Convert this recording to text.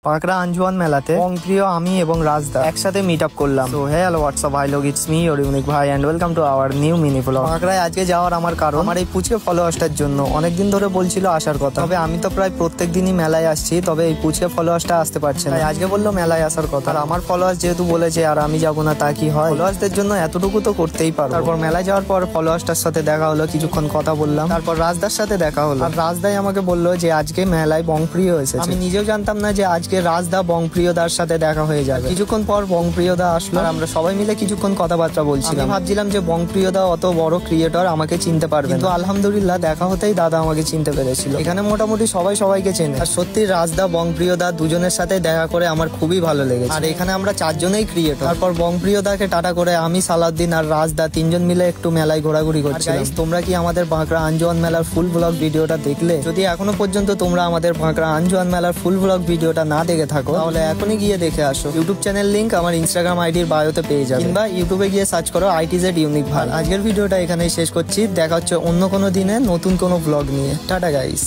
পাকড়া আঞ্জুয়ান মেলাতে প্রিয় আমি এবং রাজদা একসাথে মিট আপ করলাম। তো হ্যালো হোয়াটসঅ্যাপ ভাই লোক, ইটস মি ইওর ইউনিক ভাই and welcome to our new mini blog. পাকড়ায় আজকে যাওয়ার আমার কারণ আমার এই পুচকে ফলোয়ার্সটার জন্য। অনেকদিন ধরে বলছিল আসার কথা, তবে আমি তো প্রায় প্রত্যেক দিনই মেলায় আসছি, তবে এই পুচকে ফলোয়ার্সটা আসতে পারছে না। আজকে বললো মেলায় আসার কথা, আর আমার ফলোয়ার্স যেহেতু বলেছে আর আমি যাবো না তা কি হয়? ফলোয়ার্সদের জন্য এতটুকু তো করতেই পারো। তারপর মেলায় যাওয়ার পর ফলোয়ার্সটার সাথে দেখা হলো, কিছুক্ষণ কথা বললাম, তারপর রাজদার সাথে দেখা হলো। আর রাজদাই আমাকে বললো যে আজকে মেলায় বংপ্রিয় এসেছে। আমি নিজেও জানতাম না যে আজকে রাজদা বংপ্রিয়দার সাথে দেখা হয়ে যাবে। কিছুক্ষণ পর বংপ্রিয়দা আসলো আর আমরা সবাই মিলে কিছুক্ষণ কথাবার্তা বলছিলাম। আমি ভাবছিলাম যে বংপ্রিয়দা অত বড় ক্রিয়েটর আমাকে চিনতে পারবে, কিন্তু আলহামদুলিল্লাহ দেখা হতেই দাদা আমাকে চিনতে পেরেছিল। এখানে মোটামুটি সবাই সবাইকে চেনে। আর সত্যি রাজদা বংপ্রিয়দা দুজনের সাথে দেখা করে আমার খুবই ভালো লেগেছে। আর এখানে আমরা চারজনেই ক্রিয়েটর। তারপর বংপ্রিয়দাকে টাটা করে আমি, সালাউদ্দিন আর রাজদা তিনজন মিলে একটু মেলায় ঘোরাঘুরি করছিলাম। তোমরা কি আমাদের বাঁকড়া আঞ্জুয়ান মেলার ফুল ব্লগ ভিডিওটা দেখলে? যদি এখনো পর্যন্ত তোমরা আমাদের বাঁকড়া আঞ্জুয়ান মেলার ফুল ব্লগ ভিডিওটা না দেখে থাকো, তাহলে এখনই গিয়ে দেখে আসো। ইউটিউব চ্যানেল লিংক আমার ইনস্টাগ্রাম আইডির বায়োতে পেয়ে যাবে, কিংবা ইউটিউবে গিয়ে সার্চ করো ITZ ইউনিক ভাই। আজকের ভিডিওটা এখানেই শেষ করছি। দেখা হচ্ছে অন্য কোনো দিনে নতুন কোনো ব্লগ নিয়ে। Tata guys.